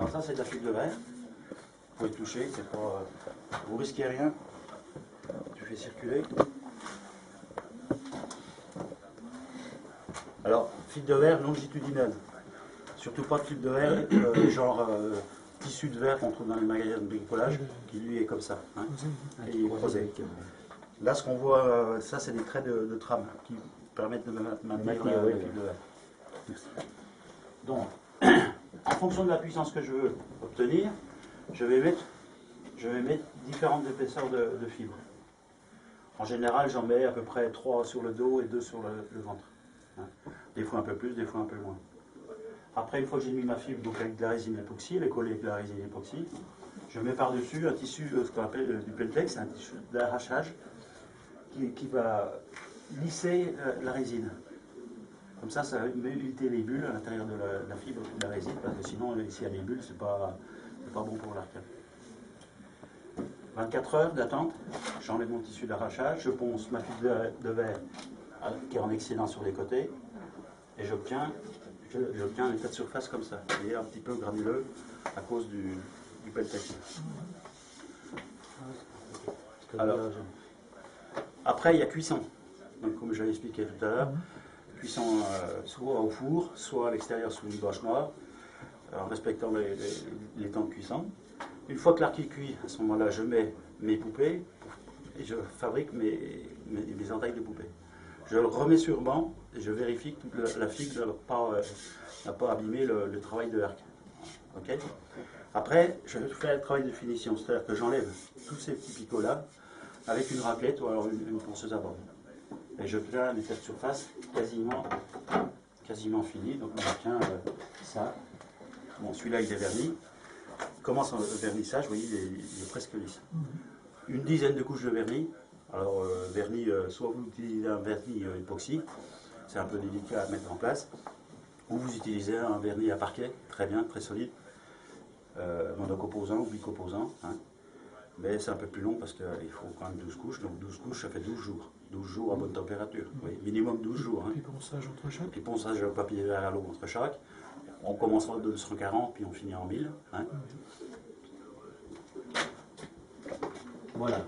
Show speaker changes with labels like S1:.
S1: Alors ça c'est de la fibre de verre. Vous pouvez toucher, c'est pas, vous risquez rien. Tu fais circuler. Alors, fibre de verre longitudinale. Surtout pas de fibre de verre, genre tissu de verre qu'on trouve dans les magasins de bricolage, qui lui est comme ça. Hein, et il est creusé. Là, ce qu'on voit, ça c'est des traits de trame qui permettent de maintenir la fibre de verre. Donc, en fonction de la puissance que je veux obtenir, je vais mettre différentes épaisseurs de fibres. En général, j'en mets à peu près 3 sur le dos et 2 sur le ventre. Hein. Des fois un peu plus, des fois un peu moins. Après, une fois que j'ai mis ma fibre donc avec de la résine époxy, elle est collée avec de la résine époxy, je mets par-dessus un tissu, ce qu'on appelle du peltex, un tissu d'arrachage, qui va lisser la résine. Comme ça va éviter les bulles à l'intérieur de la fibre de la résine, parce que sinon, s'il y a des bulles, c'est pas bon pour l'arcade. 24 heures d'attente, j'enlève mon tissu d'arrachage, je ponce ma fibre de verre qui est en excédent sur les côtés, et j'obtiens un état de surface comme ça, vous voyez, un petit peu granuleux à cause du peltex. Alors, après il y a cuisson, donc comme je l'ai expliqué tout à l'heure, cuisson soit au four, soit à l'extérieur sous une bâche noire, en respectant les temps de cuisson. Une fois que l'arc est cuit, à ce moment-là, je mets mes poupées et je fabrique mes entailles de poupées. Je le remets sur banc et je vérifie que toute la fibre n'a pas abîmé le travail de l'arc. Okay. Après, je fais le travail de finition, c'est-à-dire que j'enlève tous ces petits picots-là avec une raclette ou alors une ponceuse à bord. Et je obtiens un état de surface quasiment fini. Donc on obtient ça. Bon, celui-là il est verni. Commence en vernissage, vous voyez, il est presque lisse. Une dizaine de couches de vernis. Alors, vernis, soit vous utilisez un vernis époxy, c'est un peu délicat à mettre en place, ou vous utilisez un vernis à parquet, très bien, très solide, monocomposant ou bicomposant. Hein. Mais c'est un peu plus long parce qu'il faut quand même 12 couches, donc 12 couches ça fait 12 jours. 12 jours à bonne température, oui, minimum 12 jours. Hein.
S2: Puis ponçage entre chaque.
S1: Puis ponçage au papier verre à l'eau entre chaque. On commence en 240, puis on finit en 1000. Hein. Voilà.